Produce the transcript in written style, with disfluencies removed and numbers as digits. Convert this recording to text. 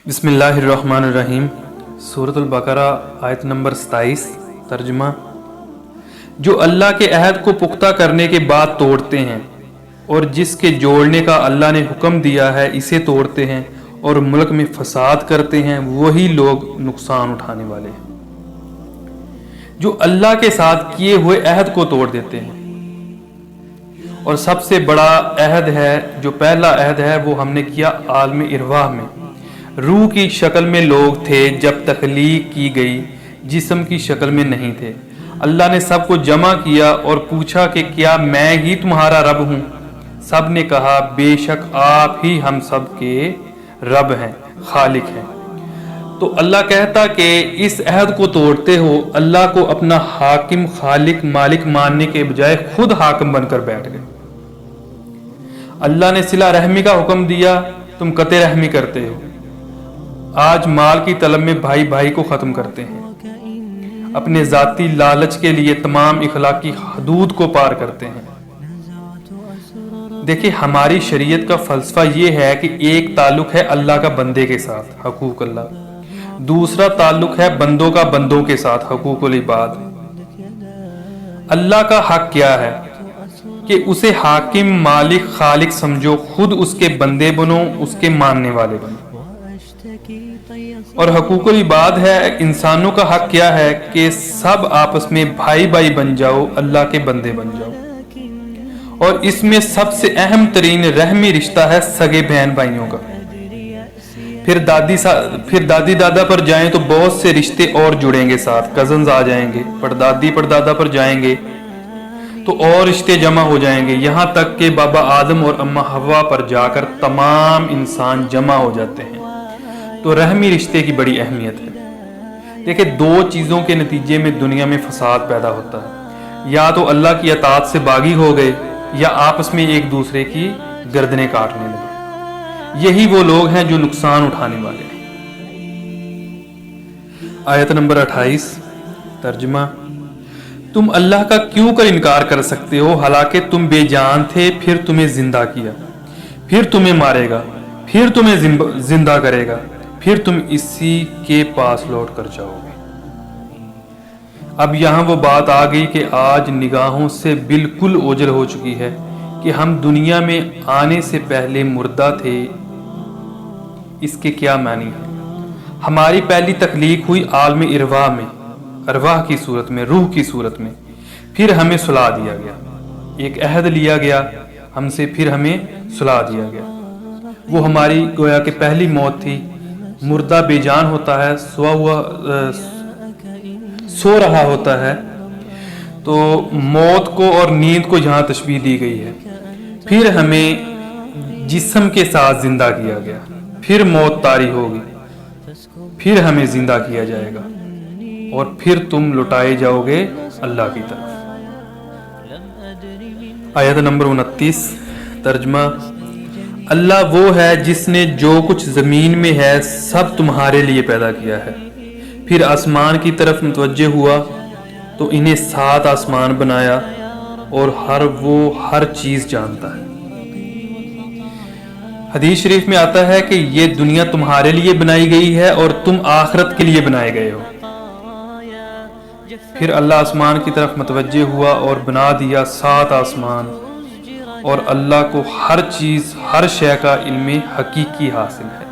بسم اللہ الرحمن الرحیم۔ سورۃ البقرہ آیت نمبر 27۔ ترجمہ: جو اللہ کے عہد کو پختہ کرنے کے بعد توڑتے ہیں اور جس کے جوڑنے کا اللہ نے حکم دیا ہے اسے توڑتے ہیں اور ملک میں فساد کرتے ہیں، وہی لوگ نقصان اٹھانے والے ہیں جو اللہ کے ساتھ کیے ہوئے عہد کو توڑ دیتے ہیں۔ اور سب سے بڑا عہد ہے، جو پہلا عہد ہے وہ ہم نے کیا عالم ارواح میں۔ روح کی شکل میں لوگ تھے جب تخلیق کی گئی، جسم کی شکل میں نہیں تھے۔ اللہ نے سب کو جمع کیا اور پوچھا کہ کیا میں ہی تمہارا رب ہوں؟ سب نے کہا بے شک آپ ہی ہم سب کے رب ہیں، خالق ہیں۔ تو اللہ کہتا کہ اس عہد کو توڑتے ہو، اللہ کو اپنا حاکم، خالق، مالک ماننے کے بجائے خود حاکم بن کر بیٹھ گئے۔ اللہ نے صلہ رحمی کا حکم دیا، تم قطع رحمی کرتے ہو۔ آج مال کی طلب میں بھائی بھائی کو ختم کرتے ہیں، اپنے ذاتی لالچ کے لیے تمام اخلاقی حدود کو پار کرتے ہیں۔ دیکھیں، ہماری شریعت کا فلسفہ یہ ہے کہ ایک تعلق ہے اللہ کا بندے کے ساتھ، حقوق اللہ، دوسرا تعلق ہے بندوں کا بندوں کے ساتھ، حقوق العباد۔ اللہ کا حق کیا ہے کہ اسے حاکم، مالک، خالق سمجھو، خود اس کے بندے بنو، اس کے ماننے والے بنو۔ اور حقوق العباد ہے، انسانوں کا حق کیا ہے کہ سب آپس میں بھائی بھائی بن جاؤ، اللہ کے بندے بن جاؤ۔ اور اس میں سب سے اہم ترین رحمی رشتہ ہے سگے بہن بھائیوں کا۔ پھر دادی دادا پر جائیں تو بہت سے رشتے اور جڑیں گے، ساتھ کزنز آ جائیں گے۔ پردادی پردادا پر جائیں گے تو اور رشتے جمع ہو جائیں گے، یہاں تک کہ بابا آدم اور اماں حوا پر جا کر تمام انسان جمع ہو جاتے ہیں۔ تو رحمی رشتے کی بڑی اہمیت ہے۔ دیکھیں، دو چیزوں کے نتیجے میں دنیا میں فساد پیدا ہوتا ہے، یا تو اللہ کی اطاعت سے باغی ہو گئے یا آپس میں ایک دوسرے کی گردنیں کاٹنے لگے۔ یہی وہ لوگ ہیں جو نقصان اٹھانے والے ہیں۔ آیت نمبر 28۔ ترجمہ: تم اللہ کا کیوں کر انکار کر سکتے ہو، حالانکہ تم بے جان تھے، پھر تمہیں زندہ کیا، پھر تمہیں مارے گا، پھر تمہیں زندہ کرے گا، پھر تم اسی کے پاس لوٹ کر جاؤ گے۔ اب یہاں وہ بات آ گئی کہ آج نگاہوں سے بالکل اوجھل ہو چکی ہے کہ ہم دنیا میں آنے سے پہلے مردہ تھے۔ اس کے کیا معنی ہے؟ ہماری پہلی تخلیق ہوئی عالم ارواح میں، ارواح کی صورت میں، روح کی صورت میں۔ پھر ہمیں سلا دیا گیا، ایک عہد لیا گیا ہم سے، پھر ہمیں سلا دیا گیا۔ وہ ہماری گویا کہ پہلی موت تھی۔ مردہ بے جان ہوتا ہے، سو رہا ہوتا ہے، تو موت کو اور نیند کو یہاں تشبیہ دی گئی ہے۔ پھر ہمیں جسم کے ساتھ زندہ کیا گیا، پھر موت طاری ہوگی، پھر ہمیں زندہ کیا جائے گا، اور پھر تم لوٹائے جاؤ گے اللہ کی طرف۔ آیت نمبر 29۔ ترجمہ: اللہ وہ ہے جس نے جو کچھ زمین میں ہے سب تمہارے لیے پیدا کیا ہے۔ پھر آسمان کی طرف متوجہ ہوا تو انہیں 7 آسمان بنایا، اور وہ ہر چیز جانتا ہے۔ حدیث شریف میں آتا ہے کہ یہ دنیا تمہارے لیے بنائی گئی ہے اور تم آخرت کے لیے بنائے گئے ہو۔ پھر اللہ آسمان کی طرف متوجہ ہوا اور بنا دیا 7 آسمان، اور اللہ کو ہر چیز، ہر شے کا علم حقیقی حاصل ہے۔